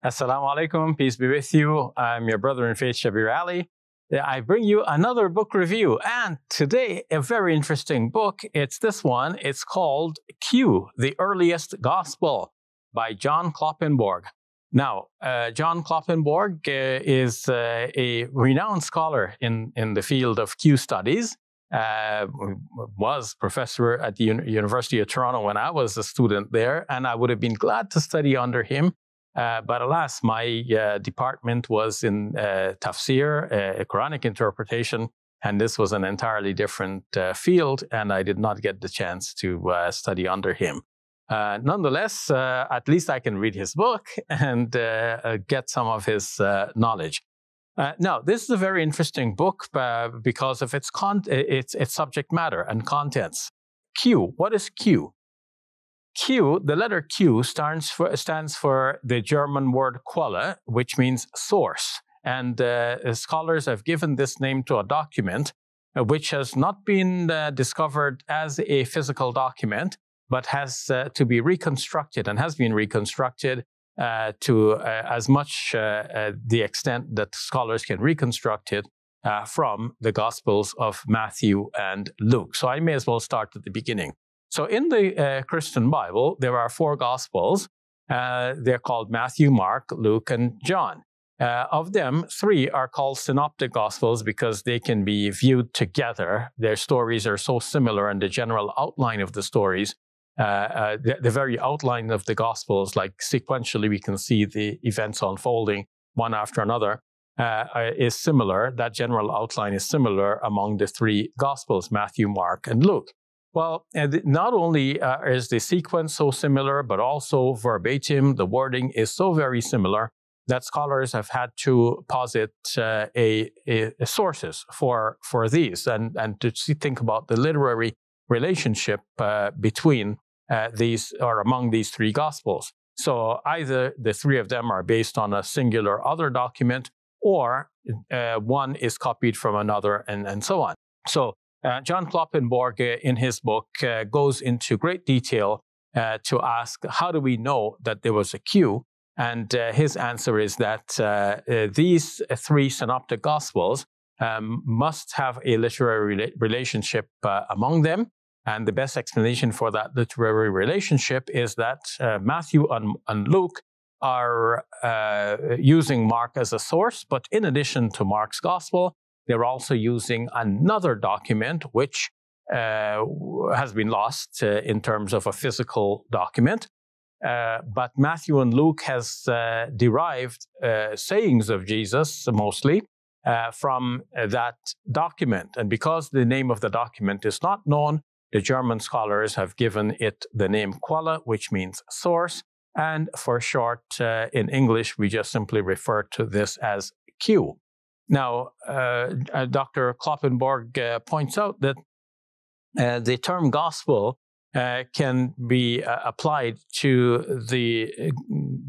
Assalamu alaikum, peace be with you. I'm your brother in faith, Shabir Ali. I bring you another book review, and today a very interesting book. It's this one. It's called Q, the Earliest Gospel by John Kloppenborg. Now, John Kloppenborg is a renowned scholar in the field of Q studies. Was professor at the University of Toronto when I was a student there, and I would have been glad to study under him. But alas, my department was in tafsir, Quranic interpretation, and this was an entirely different field, and I did not get the chance to study under him. Nonetheless, at least I can read his book and get some of his knowledge. Now, this is a very interesting book because of its subject matter and contents. Q, what is Q? Q, the letter Q stands for the German word Quelle, which means source. And scholars have given this name to a document which has not been discovered as a physical document, but has to be reconstructed and has been reconstructed to as much the extent that scholars can reconstruct it from the Gospels of Matthew and Luke. So I may as well start at the beginning. So in the Christian Bible, there are 4 Gospels. They're called Matthew, Mark, Luke, and John. Of them, 3 are called Synoptic Gospels because they can be viewed together. Their stories are so similar, and the general outline of the stories, the very outline of the Gospels, like sequentially we can see the events unfolding one after another, is similar. That general outline is similar among the 3 Gospels, Matthew, Mark, and Luke. Well, not only is the sequence so similar, but also verbatim, the wording is so very similar that scholars have had to posit sources for these and to think about the literary relationship between these or among these 3 Gospels. So either the 3 of them are based on a singular other document, or one is copied from another, and so on. So John Kloppenborg, in his book, goes into great detail to ask, how do we know that there was a Q? And his answer is that these 3 synoptic Gospels must have a literary relationship among them. And the best explanation for that literary relationship is that Matthew and Luke are using Mark as a source, but in addition to Mark's Gospel, they're also using another document which has been lost in terms of a physical document. But Matthew and Luke has derived sayings of Jesus mostly from that document. And because the name of the document is not known, the German scholars have given it the name Quelle, which means source. And for short, in English, we just simply refer to this as Q. Now, Dr. Kloppenborg points out that the term gospel can be applied to the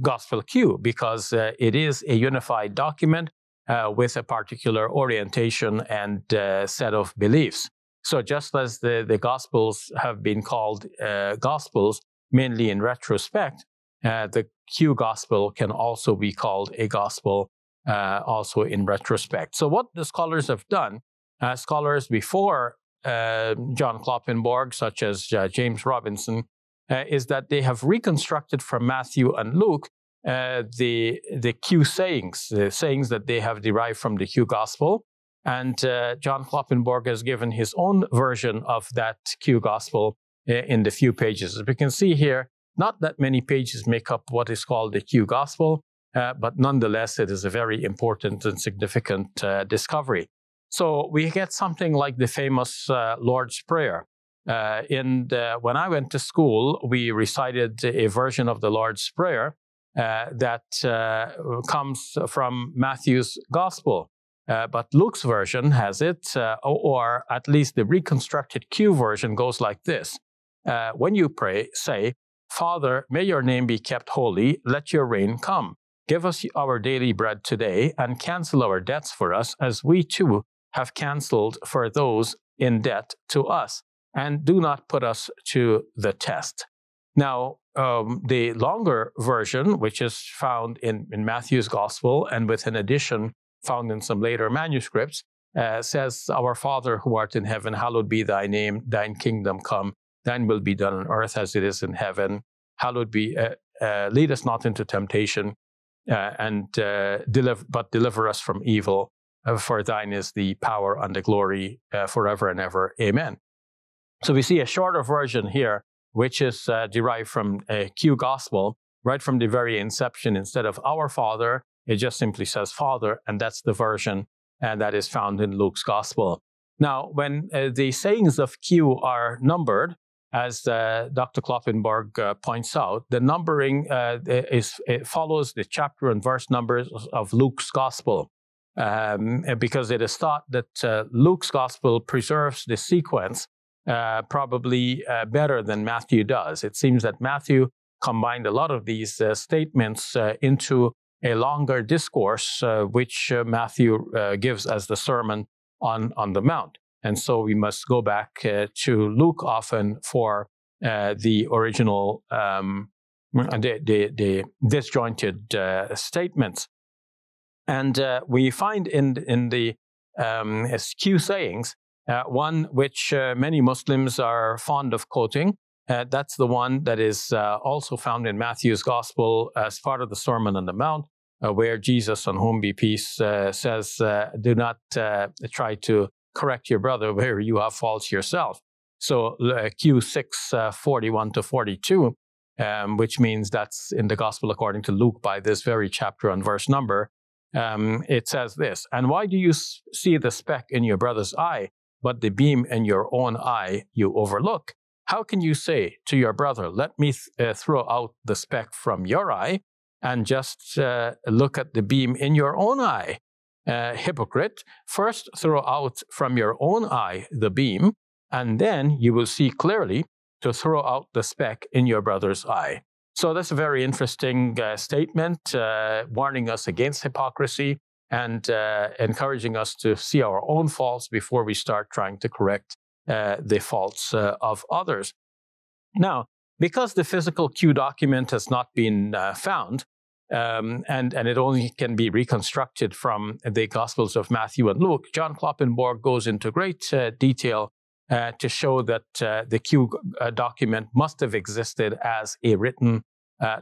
gospel Q because it is a unified document with a particular orientation and set of beliefs. So just as the Gospels have been called Gospels mainly in retrospect, the Q Gospel can also be called a Gospel also in retrospect. So what the scholars have done, scholars before John Kloppenborg, such as James Robinson, is that they have reconstructed from Matthew and Luke the Q sayings, the sayings that they have derived from the Q Gospel. And John Kloppenborg has given his own version of that Q Gospel in the few pages. As we can see here, not that many pages make up what is called the Q Gospel, but nonetheless, it is a very important and significant discovery. So we get something like the famous Lord's Prayer. When I went to school, we recited a version of the Lord's Prayer that comes from Matthew's Gospel. But Luke's version has it, or at least the reconstructed Q version goes like this. When you pray, say, Father, may your name be kept holy, let your reign come. Give us our daily bread today, and cancel our debts for us, as we too have canceled for those in debt to us. And do not put us to the test. Now, the longer version, which is found in Matthew's Gospel and with an addition found in some later manuscripts, says, "Our Father who art in heaven, hallowed be thy name, thine kingdom come, thine will be done on earth as it is in heaven. Hallowed be, lead us not into temptation, but deliver us from evil. For thine is the power and the glory forever and ever. Amen." So we see a shorter version here, which is derived from a Q Gospel, right from the very inception. Instead of "Our Father," it just simply says "Father," and that's the version that is found in Luke's Gospel. Now, when the sayings of Q are numbered, as Dr. Kloppenborg points out, the numbering it follows the chapter and verse numbers of Luke's Gospel, because it is thought that Luke's Gospel preserves the sequence probably better than Matthew does. It seems that Matthew combined a lot of these statements into a longer discourse, which Matthew gives as the Sermon on the Mount. And so we must go back to Luke often for the original, the disjointed statements. And we find in the Q sayings, one which many Muslims are fond of quoting. That's the one that is also found in Matthew's Gospel as part of the Sermon on the Mount, where Jesus, on whom be peace, says, "Do not try to correct your brother where you have faults yourself." So Q 6, 41 to 42, which means that's in the Gospel according to Luke by this very chapter and verse number. It says this: "And why do you see the speck in your brother's eye, but the beam in your own eye you overlook? How can you say to your brother, 'Let me throw out the speck from your eye,' and just look at the beam in your own eye? Hypocrite, first throw out from your own eye the beam, and then you will see clearly to throw out the speck in your brother's eye." So that's a very interesting statement, warning us against hypocrisy and encouraging us to see our own faults before we start trying to correct the faults of others. Now, because the physical Q document has not been found, and it only can be reconstructed from the Gospels of Matthew and Luke, John Kloppenborg goes into great detail to show that the Q document must have existed as a written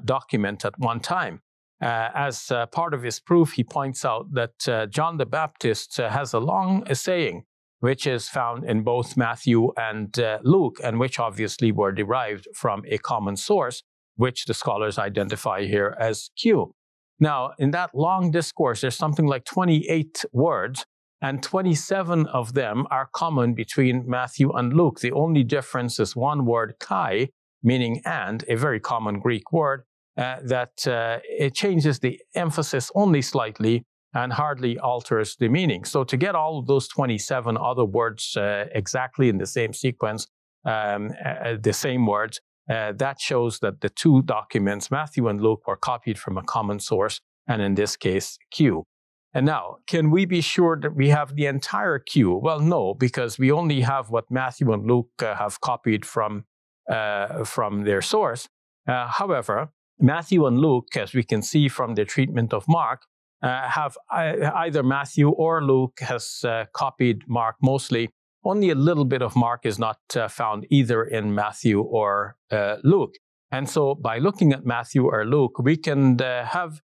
document at one time. As part of his proof, he points out that John the Baptist has a long saying, which is found in both Matthew and Luke, and which obviously were derived from a common source, which the scholars identify here as Q. Now, in that long discourse, there's something like 28 words, and 27 of them are common between Matthew and Luke. The only difference is one word, kai, meaning "and," a very common Greek word, that it changes the emphasis only slightly and hardly alters the meaning. So to get all of those 27 other words exactly in the same sequence, the same words, that shows that the two documents, Matthew and Luke, were copied from a common source, and in this case, Q. And now, can we be sure that we have the entire Q? Well, no, because we only have what Matthew and Luke have copied from their source. However, Matthew and Luke, as we can see from the treatment of Mark, have either Matthew or Luke has copied Mark mostly. Only a little bit of Mark is not found either in Matthew or Luke. And so by looking at Matthew or Luke, we can have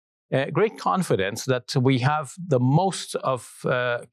great confidence that we have the most of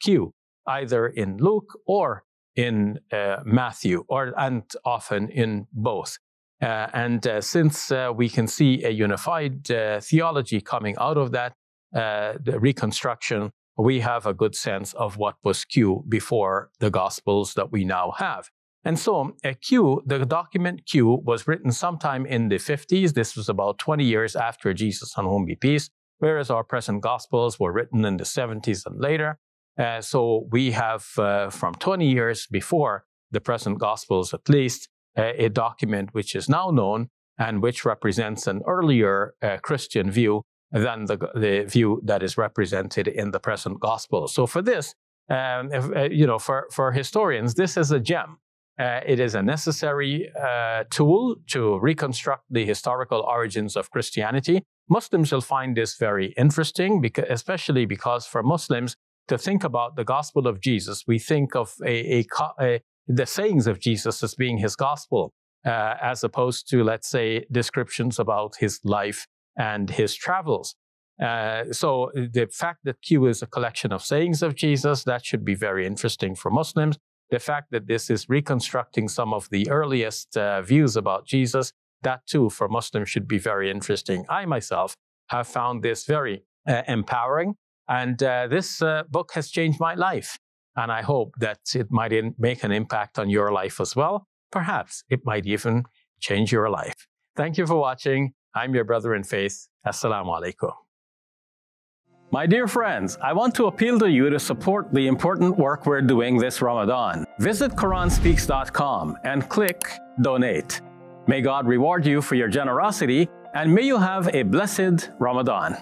Q, either in Luke or in Matthew, and often in both. Since we can see a unified theology coming out of that, the reconstruction, we have a good sense of what was Q before the Gospels that we now have. And so Q, the document Q, was written sometime in the 50s. This was about 20 years after Jesus, on whom be peace, whereas our present Gospels were written in the 70s and later. So we have, from 20 years before the present Gospels at least, a document which is now known and which represents an earlier Christian view than the view that is represented in the present Gospel. So for this, for historians, this is a gem. It is a necessary tool to reconstruct the historical origins of Christianity. Muslims will find this very interesting, especially because for Muslims, to think about the gospel of Jesus, we think of the sayings of Jesus as being his gospel, as opposed to, let's say, descriptions about his life and his travels. So the fact that Q is a collection of sayings of Jesus, that should be very interesting for Muslims. The fact that this is reconstructing some of the earliest views about Jesus, that too for Muslims should be very interesting. I myself have found this very empowering, and this book has changed my life. And I hope that it might make an impact on your life as well. Perhaps it might even change your life. Thank you for watching. I'm your brother in faith. Assalamu alaikum. My dear friends, I want to appeal to you to support the important work we're doing this Ramadan. Visit QuranSpeaks.com and click Donate. May God reward you for your generosity, and may you have a blessed Ramadan.